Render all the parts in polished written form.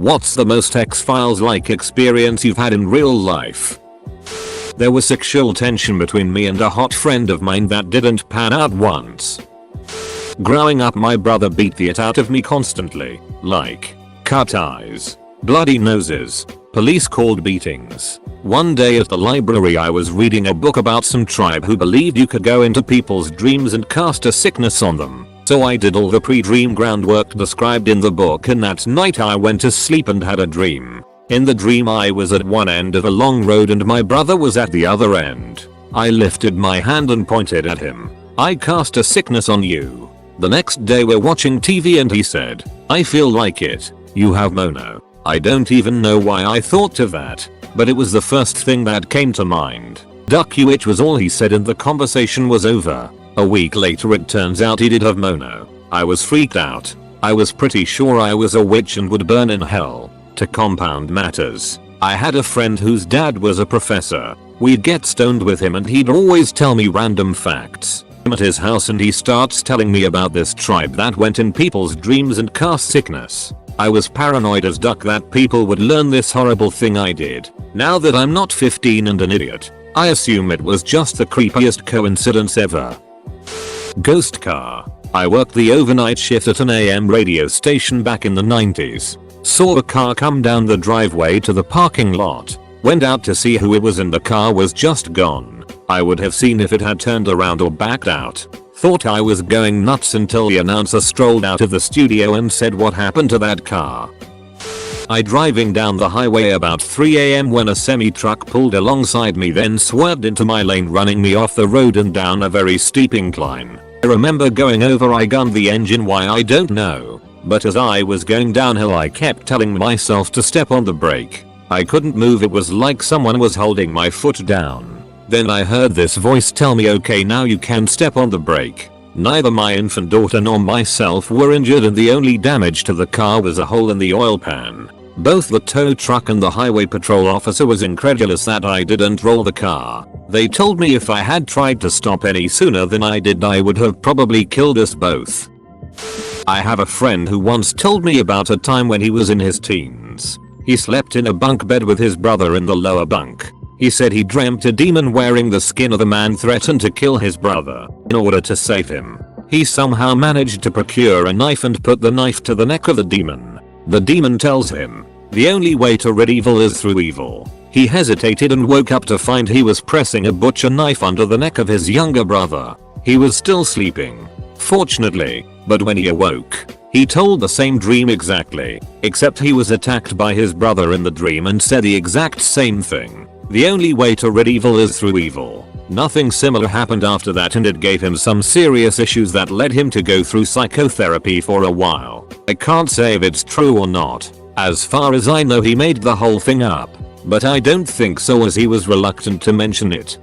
What's the most X-Files-like experience you've had in real life? There was sexual tension between me and a hot friend of mine that didn't pan out once. Growing up, my brother beat the shit out of me constantly, like cut eyes, bloody noses, police called beatings. One day at the library I was reading a book about some tribe who believed you could go into people's dreams and cast a sickness on them. So I did all the pre-dream groundwork described in the book, and that night I went to sleep and had a dream. In the dream I was at one end of a long road and my brother was at the other end. I lifted my hand and pointed at him. I cast a sickness on you. The next day we're watching TV and he said, I feel like it. You have mono. I don't even know why I thought of that, but it was the first thing that came to mind. Duck you, which was all he said, and the conversation was over. A week later it turns out he did have mono. I was freaked out. I was pretty sure I was a witch and would burn in hell. To compound matters, I had a friend whose dad was a professor. We'd get stoned with him and he'd always tell me random facts. I'm at his house and he starts telling me about this tribe that went in people's dreams and cast sickness. I was paranoid as duck that people would learn this horrible thing I did. Now that I'm not 15 and an idiot, I assume it was just the creepiest coincidence ever. Ghost car. I worked the overnight shift at an AM radio station back in the 90s. Saw a car come down the driveway to the parking lot. Went out to see who it was and the car was just gone. I would have seen if it had turned around or backed out. Thought I was going nuts until the announcer strolled out of the studio and said, what happened to that car? I driving down the highway about 3 AM when a semi-truck pulled alongside me, then swerved into my lane, running me off the road and down a very steep incline. I remember going over, I gunned the engine, why I don't know. But as I was going downhill I kept telling myself to step on the brake. I couldn't move, it was like someone was holding my foot down. Then I heard this voice tell me, okay, now you can step on the brake. Neither my infant daughter nor myself were injured and the only damage to the car was a hole in the oil pan. Both the tow truck and the highway patrol officer was incredulous that I didn't roll the car. They told me if I had tried to stop any sooner than I did I would have probably killed us both. I have a friend who once told me about a time when he was in his teens. He slept in a bunk bed with his brother in the lower bunk. He said he dreamt a demon wearing the skin of a man threatened to kill his brother. In order to save him, he somehow managed to procure a knife and put the knife to the neck of the demon. The demon tells him, the only way to rid evil is through evil. He hesitated and woke up to find he was pressing a butcher knife under the neck of his younger brother. He was still sleeping, fortunately, but when he awoke, he told the same dream exactly, except he was attacked by his brother in the dream and said the exact same thing. The only way to rid evil is through evil. Nothing similar happened after that, and it gave him some serious issues that led him to go through psychotherapy for a while. I can't say if it's true or not. As far as I know he made the whole thing up. But I don't think so, as he was reluctant to mention it.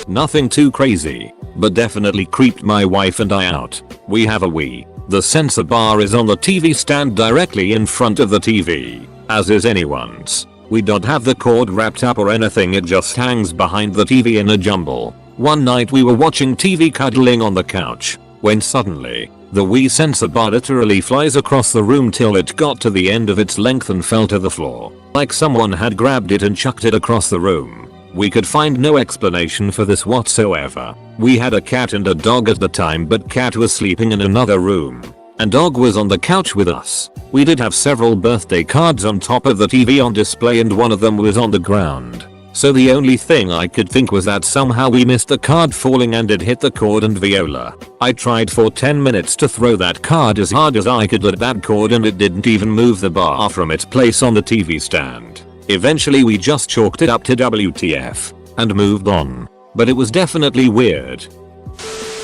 Nothing too crazy, but definitely creeped my wife and I out. We have a Wii. The sensor bar is on the TV stand directly in front of the TV, as is anyone's. We don't have the cord wrapped up or anything, it just hangs behind the TV in a jumble. One night we were watching TV cuddling on the couch, when suddenly, the Wii sensor bar literally flies across the room till it got to the end of its length and fell to the floor. Like someone had grabbed it and chucked it across the room. We could find no explanation for this whatsoever. We had a cat and a dog at the time, but cat was sleeping in another room, and dog was on the couch with us. We did have several birthday cards on top of the TV on display, and one of them was on the ground. So the only thing I could think was that somehow we missed the card falling and it hit the cord and viola. I tried for 10 minutes to throw that card as hard as I could at that cord, and it didn't even move the bar from its place on the TV stand. Eventually we just chalked it up to WTF and moved on. But it was definitely weird.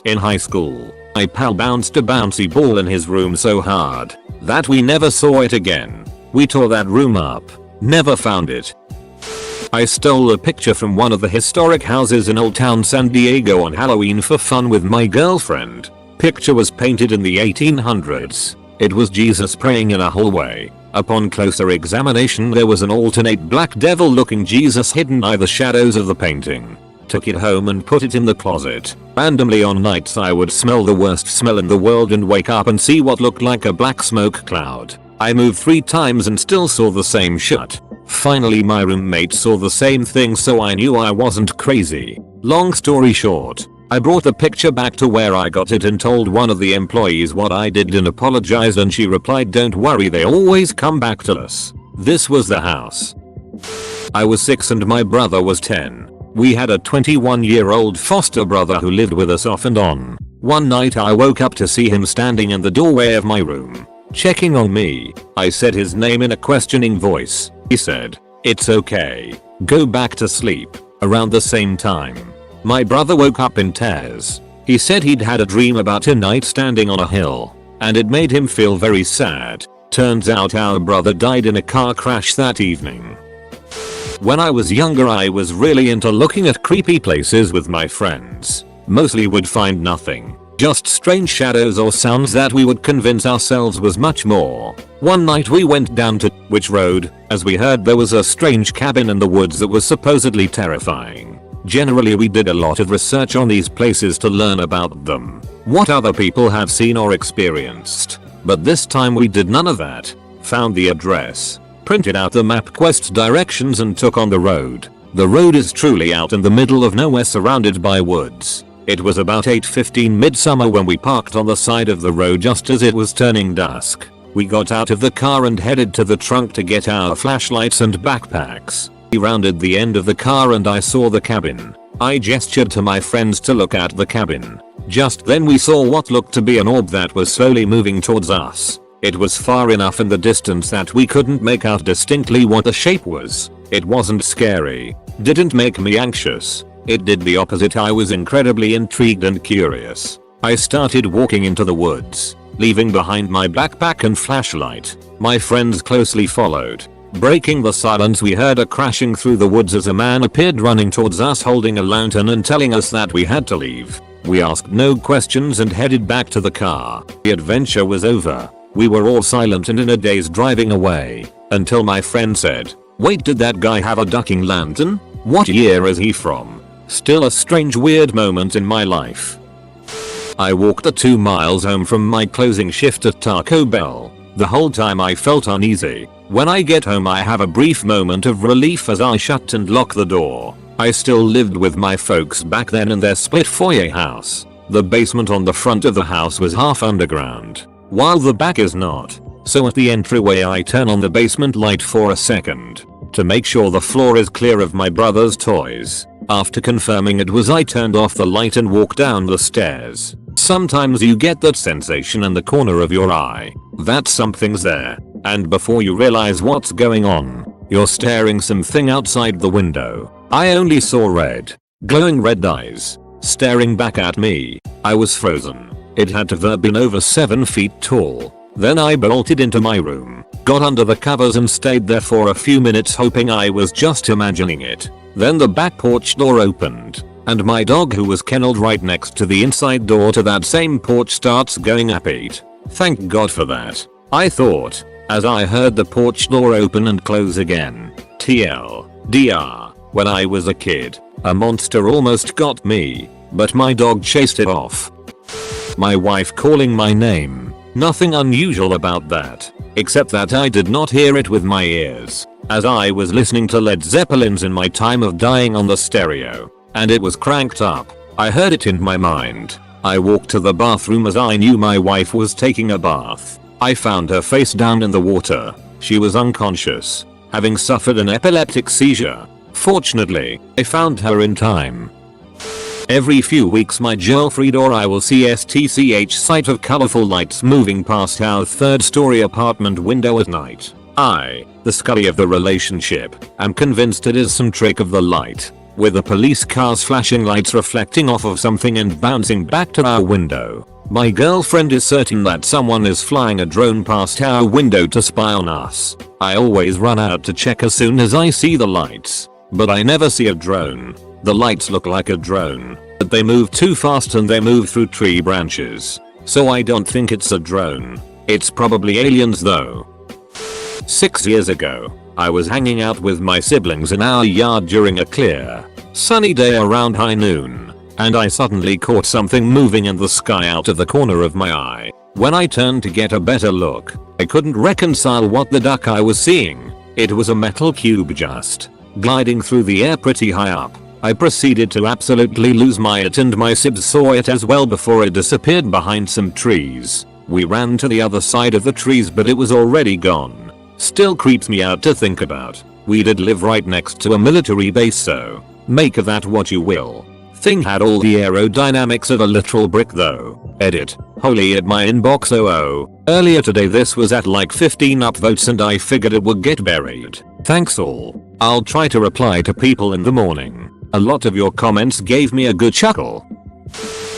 In high school, my pal bounced a bouncy ball in his room so hard that we never saw it again. We tore that room up, never found it. I stole a picture from one of the historic houses in Old Town San Diego on Halloween for fun with my girlfriend. Picture was painted in the 1800s. It was Jesus praying in a hallway. Upon closer examination there was an alternate black devil looking Jesus hidden by the shadows of the painting. Took it home and put it in the closet. Randomly on nights I would smell the worst smell in the world and wake up and see what looked like a black smoke cloud. I moved 3 times and still saw the same shit. Finally my roommate saw the same thing, so I knew I wasn't crazy. Long story short, I brought the picture back to where I got it and told one of the employees what I did and apologized, and she replied, "Don't worry, they always come back to us." This was the house. I was 6 and my brother was 10. We had a 21-year-old foster brother who lived with us off and on. One night I woke up to see him standing in the doorway of my room, checking on me. I said his name in a questioning voice. He said, "It's okay. Go back to sleep." Around the same time, my brother woke up in tears. He said he'd had a dream about a knight standing on a hill, and it made him feel very sad. Turns out our brother died in a car crash that evening. When I was younger, I was really into looking at creepy places with my friends. Mostly would find nothing, just strange shadows or sounds that we would convince ourselves was much more. One night we went down to which road, as we heard there was a strange cabin in the woods that was supposedly terrifying. Generally we did a lot of research on these places to learn about them, what other people have seen or experienced. But this time we did none of that. Found the address, printed out the MapQuest directions and took on the road. The road is truly out in the middle of nowhere surrounded by woods. It was about 8:15 midsummer when we parked on the side of the road just as it was turning dusk. We got out of the car and headed to the trunk to get our flashlights and backpacks. We rounded the end of the car and I saw the cabin. I gestured to my friends to look at the cabin. Just then we saw what looked to be an orb that was slowly moving towards us. It was far enough in the distance that we couldn't make out distinctly what the shape was. It wasn't scary, didn't make me anxious. It did the opposite. I was incredibly intrigued and curious. I started walking into the woods, leaving behind my backpack and flashlight. My friends closely followed. Breaking the silence, we heard a crashing through the woods as a man appeared running towards us holding a lantern and telling us that we had to leave. We asked no questions and headed back to the car. The adventure was over. We were all silent and in a daze driving away, until my friend said, "Wait, did that guy have a ducking lantern? What year is he from?" Still a strange weird moment in my life. I walked the 2 miles home from my closing shift at Taco Bell. The whole time I felt uneasy. When I get home I have a brief moment of relief as I shut and lock the door. I still lived with my folks back then in their split foyer house. The basement on the front of the house was half underground, while the back is not. So at the entryway I turn on the basement light for a second, to make sure the floor is clear of my brother's toys. After confirming it was, I turned off the light and walked down the stairs. Sometimes you get that sensation in the corner of your eye that something's there, and before you realize what's going on, you're staring something outside the window. I only saw red, glowing red eyes, staring back at me. I was frozen. It had to have been over 7 feet tall. Then I bolted into my room, got under the covers and stayed there for a few minutes hoping I was just imagining it. Then the back porch door opened, and my dog, who was kenneled right next to the inside door to that same porch, starts going upbeat. Thank God for that, I thought, as I heard the porch door open and close again. TLDR, when I was a kid, a monster almost got me, but my dog chased it off. My wife calling my name. Nothing unusual about that, except that I did not hear it with my ears, as I was listening to Led Zeppelin's In My Time of Dying on the stereo, and it was cranked up. I heard it in my mind. I walked to the bathroom as I knew my wife was taking a bath. I found her face down in the water. She was unconscious, having suffered an epileptic seizure. Fortunately, I found her in time. Every few weeks my girlfriend or I will see STCH sight of colorful lights moving past our 3rd story apartment window at night. I, the Scully of the relationship, am convinced it is some trick of the light, with the police car's flashing lights reflecting off of something and bouncing back to our window. My girlfriend is certain that someone is flying a drone past our window to spy on us. I always run out to check as soon as I see the lights, but I never see a drone. The lights look like a drone, but they move too fast and they move through tree branches. So I don't think it's a drone. It's probably aliens though. 6 years ago, I was hanging out with my siblings in our yard during a clear, sunny day around high noon, and I suddenly caught something moving in the sky out of the corner of my eye. When I turned to get a better look, I couldn't reconcile what the duck I was seeing. It was a metal cube just gliding through the air pretty high up. I proceeded to absolutely lose my it, and my sibs saw it as well before it disappeared behind some trees. We ran to the other side of the trees, but it was already gone. Still creeps me out to think about. We did live right next to a military base, so make of that what you will. Thing had all the aerodynamics of a literal brick though. Edit. Holy at my inbox earlier today this was at like 15 upvotes and I figured it would get buried. Thanks all. I'll try to reply to people in the morning. A lot of your comments gave me a good chuckle.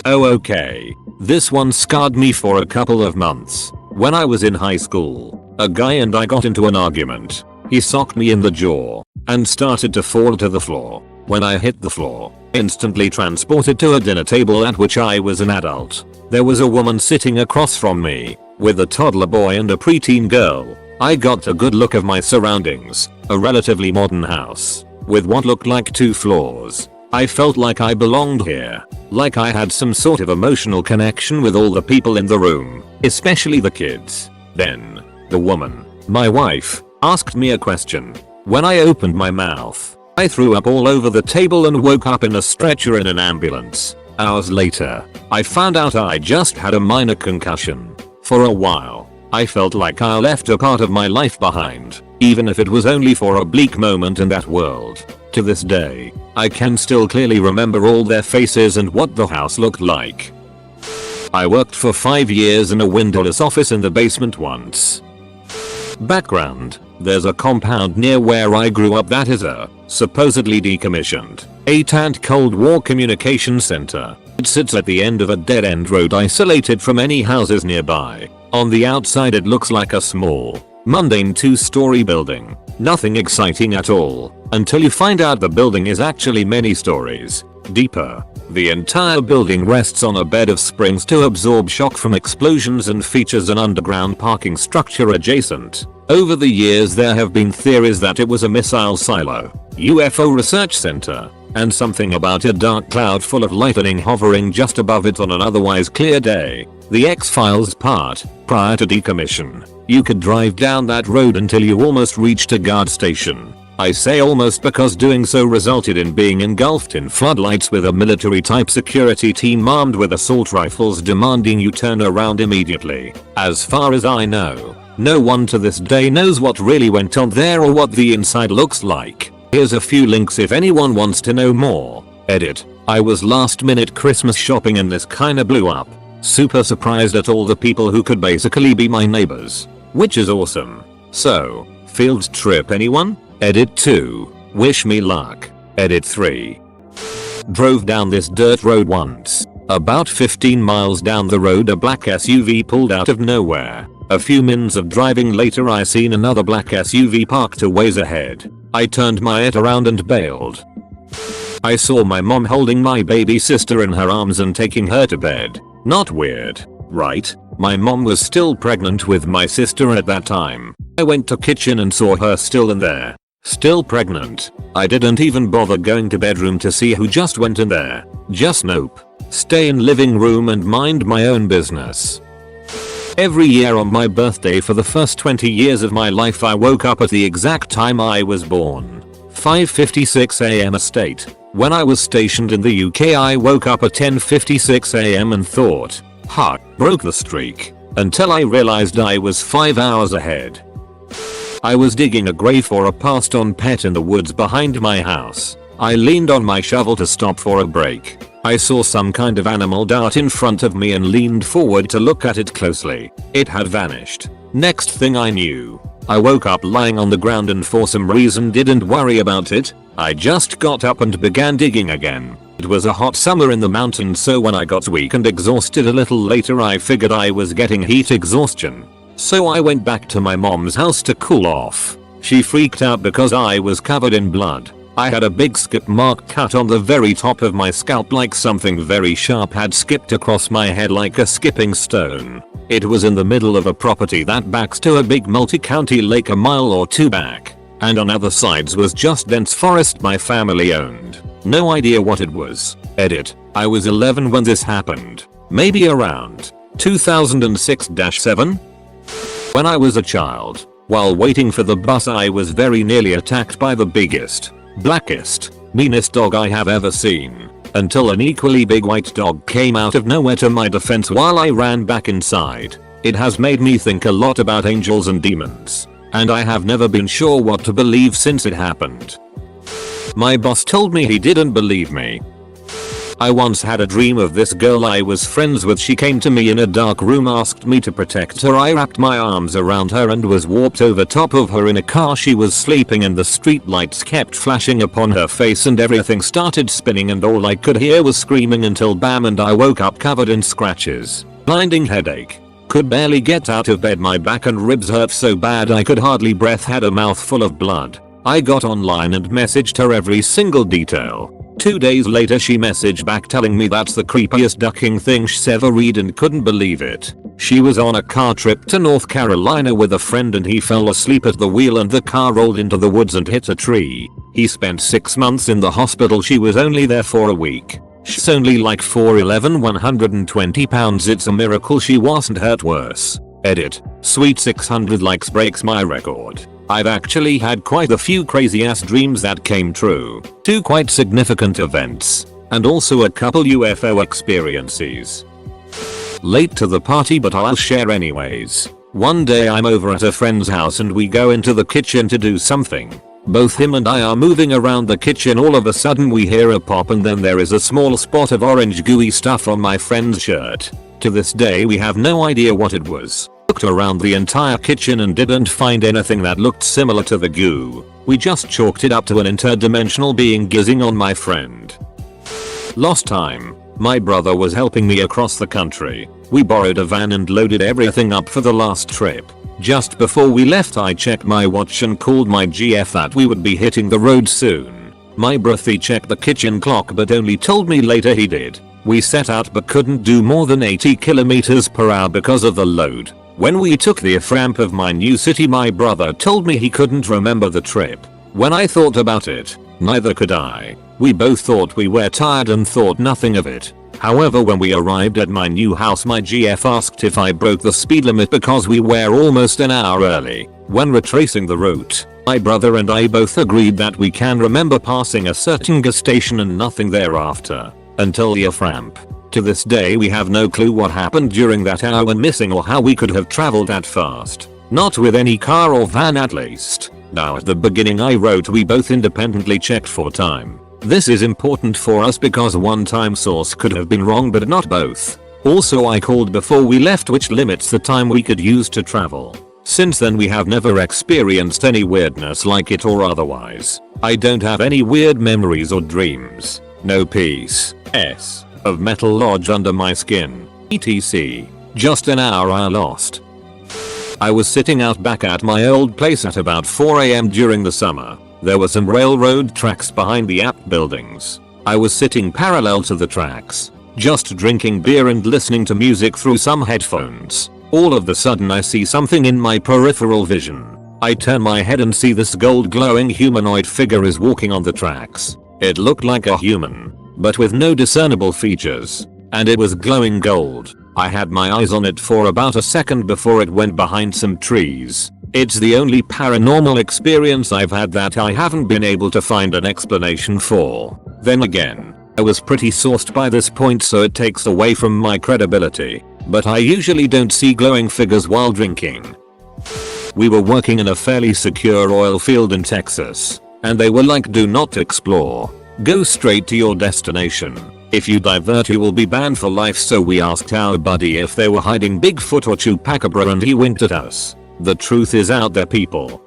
Oh okay. This one scarred me for a couple of months. When I was in high school, a guy and I got into an argument. He socked me in the jaw and started to fall to the floor. When I hit the floor, instantly transported to a dinner table at which I was an adult. There was a woman sitting across from me with a toddler boy and a preteen girl. I got a good look of my surroundings, a relatively modern house with what looked like 2 floors. I felt like I belonged here, like I had some sort of emotional connection with all the people in the room, especially the kids. Then, the woman, my wife, asked me a question. When I opened my mouth, I threw up all over the table and woke up in a stretcher in an ambulance. Hours later, I found out I just had a minor concussion. For a while, I felt like I left a part of my life behind, even if it was only for a bleak moment in that world. To this day, I can still clearly remember all their faces and what the house looked like. I worked for 5 years in a windowless office in the basement once. Background: there's a compound near where I grew up that is a supposedly decommissioned 8-ant Cold War communication center. It sits at the end of a dead-end road isolated from any houses nearby. On the outside it looks like a small, mundane 2-story building. Nothing exciting at all, until you find out the building is actually many stories deeper. The entire building rests on a bed of springs to absorb shock from explosions and features an underground parking structure adjacent. Over the years there have been theories that it was a missile silo, UFO research center, and something about a dark cloud full of lightning hovering just above it on an otherwise clear day. The X-Files part: prior to decommission, you could drive down that road until you almost reached a guard station. I say almost because doing so resulted in being engulfed in floodlights with a military type security team armed with assault rifles demanding you turn around immediately. As far as I know, no one to this day knows what really went on there or what the inside looks like. Here's a few links if anyone wants to know more. Edit. I was last minute Christmas shopping and this kinda blew up. Super surprised at all the people who could basically be my neighbors. Which is awesome. So, field trip anyone? Edit 2. Wish me luck. Edit 3. Drove down this dirt road once. About 15 miles down the road a black SUV pulled out of nowhere. A few minutes of driving later I seen another black SUV parked a ways ahead. I turned my it around and bailed. I saw my mom holding my baby sister in her arms and taking her to bed. Not weird, right? My mom was still pregnant with my sister at that time. I went to kitchen and saw her still in there. Still pregnant. I didn't even bother going to bedroom to see who just went in there. Just nope. Stay in living room and mind my own business. Every year on my birthday for the first 20 years of my life I woke up at the exact time I was born. 5:56 am estate. When I was stationed in the UK I woke up at 10:56 am and thought, ha, broke the streak. Until I realized I was 5 hours ahead. I was digging a grave for a passed on pet in the woods behind my house. I leaned on my shovel to stop for a break. I saw some kind of animal dart in front of me and leaned forward to look at it closely. It had vanished. Next thing I knew, I woke up lying on the ground and for some reason didn't worry about it. I just got up and began digging again. It was a hot summer in the mountains, so when I got weak and exhausted a little later I figured I was getting heat exhaustion. So I went back to my mom's house to cool off. She freaked out because I was covered in blood. I had a big skip mark cut on the very top of my scalp like something very sharp had skipped across my head like a skipping stone. It was in the middle of a property that backs to a big multi-county lake a mile or two back. And on other sides was just dense forest my family owned. No idea what it was. Edit. I was 11 when this happened. Maybe around 2006-7? When I was a child, while waiting for the bus I was very nearly attacked by the biggest, blackest, meanest dog I have ever seen, until an equally big white dog came out of nowhere to my defense while I ran back inside. It has made me think a lot about angels and demons, and I have never been sure what to believe since it happened. My boss told me he didn't believe me. I once had a dream of this girl I was friends with. She came to me in a dark room, asked me to protect her. I wrapped my arms around her and was warped over top of her in a car. She was sleeping and the street lights kept flashing upon her face and everything started spinning and all I could hear was screaming until bam, and I woke up covered in scratches. Blinding headache. Could barely get out of bed. My back and ribs hurt so bad I could hardly breathe. Had a mouth full of blood. I got online and messaged her every single detail. 2 days later she messaged back telling me that's the creepiest ducking thing she's ever read and couldn't believe it. She was on a car trip to North Carolina with a friend and he fell asleep at the wheel and the car rolled into the woods and hit a tree. He spent 6 months in the hospital. She was only there for a week. She's only like 4'11", 120 pounds. It's a miracle she wasn't hurt worse. Edit. Sweet 600 likes breaks my record. I've actually had quite a few crazy ass dreams that came true. 2 quite significant events. And also a couple UFO experiences. Late to the party but I'll share anyways. One day I'm over at a friend's house and we go into the kitchen to do something. Both him and I are moving around the kitchen. All of a sudden we hear a pop and then there is a small spot of orange gooey stuff on my friend's shirt. To this day we have no idea what it was. Looked around the entire kitchen and didn't find anything that looked similar to the goo. We just chalked it up to an interdimensional being gizzing on my friend. Lost time. My brother was helping me across the country. We borrowed a van and loaded everything up for the last trip. Just before we left I checked my watch and called my GF that we would be hitting the road soon. My brother checked the kitchen clock but only told me later he did. We set out but couldn't do more than 80 km/h because of the load. When we took the off-ramp of my new city my brother told me he couldn't remember the trip. When I thought about it, neither could I. We both thought we were tired and thought nothing of it. However, when we arrived at my new house my GF asked if I broke the speed limit because we were almost an hour early. When retracing the route, my brother and I both agreed that we can remember passing a certain gas station and nothing thereafter. Until the off-ramp. To this day we have no clue what happened during that hour missing or how we could have traveled that fast. Not with any car or van at least. Now at the beginning I wrote we both independently checked for time. This is important for us because one time source could have been wrong but not both. Also I called before we left which limits the time we could use to travel. Since then we have never experienced any weirdness like it or otherwise. I don't have any weird memories or dreams. No piece of metal lodged under my skin. etc. Just an hour I lost. I was sitting out back at my old place at about 4 AM during the summer. There were some railroad tracks behind the app buildings. I was sitting parallel to the tracks, just drinking beer and listening to music through some headphones. All of a sudden I see something in my peripheral vision. I turn my head and see this gold glowing humanoid figure is walking on the tracks. It looked like a human, but with no discernible features, and it was glowing gold. I had my eyes on it for about a second before it went behind some trees. It's the only paranormal experience I've had that I haven't been able to find an explanation for. Then again, I was pretty sourced by this point so it takes away from my credibility, but I usually don't see glowing figures while drinking. We were working in a fairly secure oil field in Texas, and they were like, do not explore. Go straight to your destination. If you divert you will be banned for life. So we asked our buddy if they were hiding Bigfoot or Chupacabra and he winked at us. The truth is out there, people.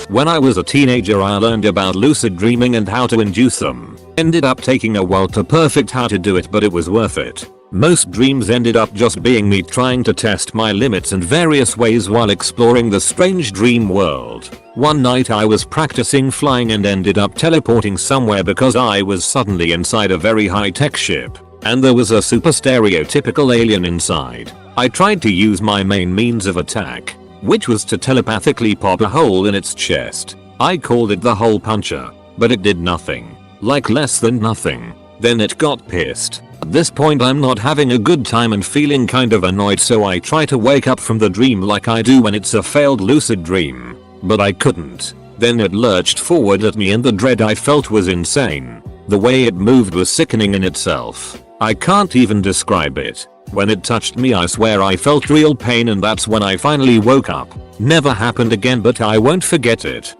When I was a teenager I learned about lucid dreaming and how to induce them. Ended up taking a while to perfect how to do it but it was worth it. Most dreams ended up just being me trying to test my limits in various ways while exploring the strange dream world. One night I was practicing flying and ended up teleporting somewhere because I was suddenly inside a very high-tech ship, and there was a super stereotypical alien inside. I tried to use my main means of attack, which was to telepathically pop a hole in its chest. I called it the hole puncher, but it did nothing. Like less than nothing. Then it got pissed, At this point I'm not having a good time and feeling kind of annoyed, so I try to wake up from the dream like I do when it's a failed lucid dream. But I couldn't. Then it lurched forward at me and the dread I felt was insane. The way it moved was sickening in itself. I can't even describe it. When it touched me I swear I felt real pain, and that's when I finally woke up. Never happened again, but I won't forget it.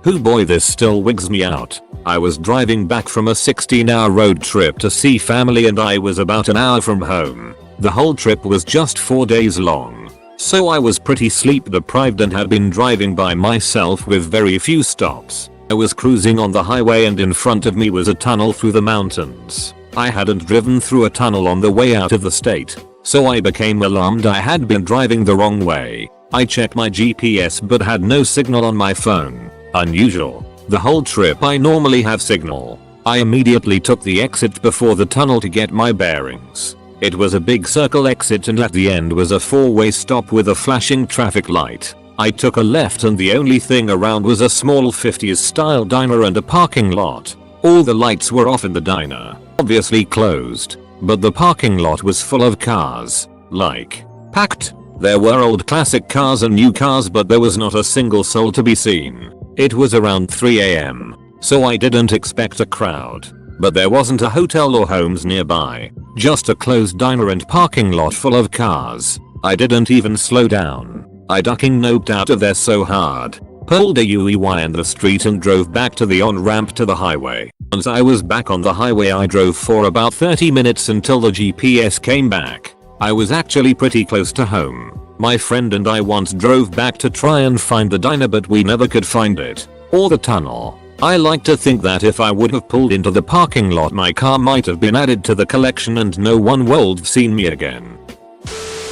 Oh boy, this still wigs me out. I was driving back from a 16-hour road trip to see family and I was about an hour from home. The whole trip was just 4 days long. So I was pretty sleep deprived and had been driving by myself with very few stops. I was cruising on the highway and in front of me was a tunnel through the mountains. I hadn't driven through a tunnel on the way out of the state, so I became alarmed I had been driving the wrong way. I checked my GPS but had no signal on my phone. Unusual. The whole trip I normally have signal. I immediately took the exit before the tunnel to get my bearings. It was a big circle exit and at the end was a 4-way stop with a flashing traffic light. I took a left and the only thing around was a small 50s style diner and a parking lot. All the lights were off in the diner, obviously closed, but the parking lot was full of cars, like, packed. There were old classic cars and new cars, but there was not a single soul to be seen. It was around 3 AM, so I didn't expect a crowd. But there wasn't a hotel or homes nearby, just a closed diner and parking lot full of cars. I didn't even slow down. I ducking noped out of there so hard, pulled a U-turn in the street and drove back to the on-ramp to the highway. Once I was back on the highway I drove for about 30 minutes until the GPS came back. I was actually pretty close to home. My friend and I once drove back to try and find the diner, but we never could find it. Or the tunnel. I like to think that if I would have pulled into the parking lot my car might have been added to the collection and no one would have seen me again.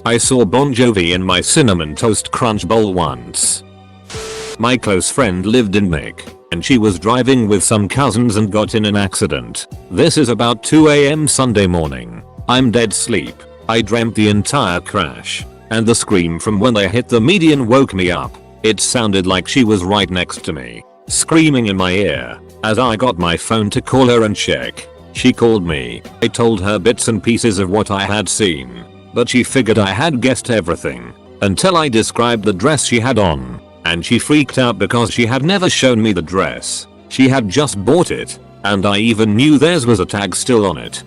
I saw Bon Jovi in my cinnamon toast crunch bowl once. My close friend lived in Nick, and she was driving with some cousins and got in an accident. This is about 2 AM Sunday morning. I'm dead sleep. I dreamt the entire crash, and the scream from when they hit the median woke me up. It sounded like she was right next to me, screaming in my ear. As I got my phone to call her and check, she called me. I told her bits and pieces of what I had seen, but she figured I had guessed everything, until I described the dress she had on, and she freaked out because she had never shown me the dress. She had just bought it, and I even knew theirs was a tag still on it.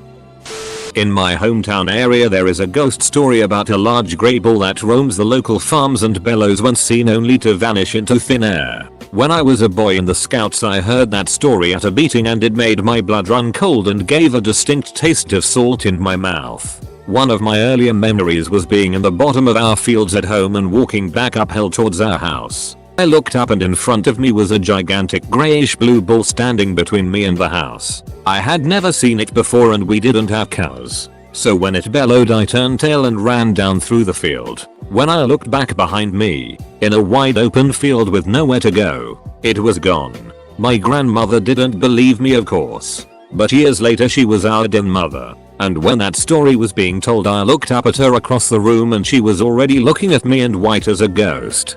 In my hometown area there is a ghost story about a large grey bull that roams the local farms and bellows when seen only to vanish into thin air. When I was a boy in the Scouts I heard that story at a meeting and it made my blood run cold and gave a distinct taste of salt in my mouth. One of my earlier memories was being in the bottom of our fields at home and walking back uphill towards our house. I looked up and in front of me was a gigantic greyish blue bull standing between me and the house. I had never seen it before and we didn't have cows, so when it bellowed I turned tail and ran down through the field. When I looked back behind me, in a wide open field with nowhere to go, it was gone. My grandmother didn't believe me, of course, but years later she was our dear mother, and when that story was being told I looked up at her across the room and she was already looking at me and white as a ghost.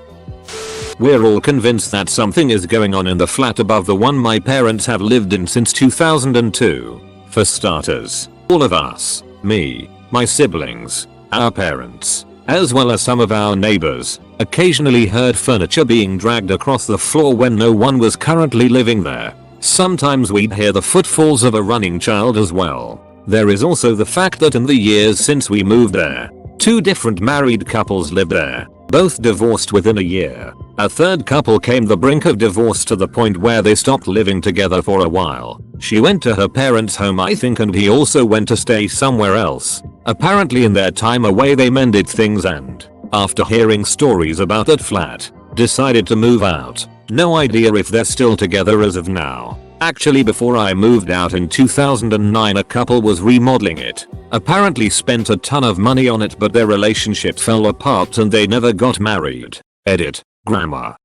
We're all convinced that something is going on in the flat above the one my parents have lived in since 2002. For starters, all of us, me, my siblings, our parents, as well as some of our neighbors, occasionally heard furniture being dragged across the floor when no one was currently living there. Sometimes we'd hear the footfalls of a running child as well. There is also the fact that in the years since we moved there, 2 different married couples lived there, both divorced within a year. A third couple came the brink of divorce to the point where they stopped living together for a while. She went to her parents' home I think, and he also went to stay somewhere else. Apparently in their time away they mended things and, after hearing stories about that flat, decided to move out. No idea if they're still together as of now. Actually before I moved out in 2009 a couple was remodeling it. Apparently spent a ton of money on it but their relationship fell apart and they never got married. Edit. Grammar.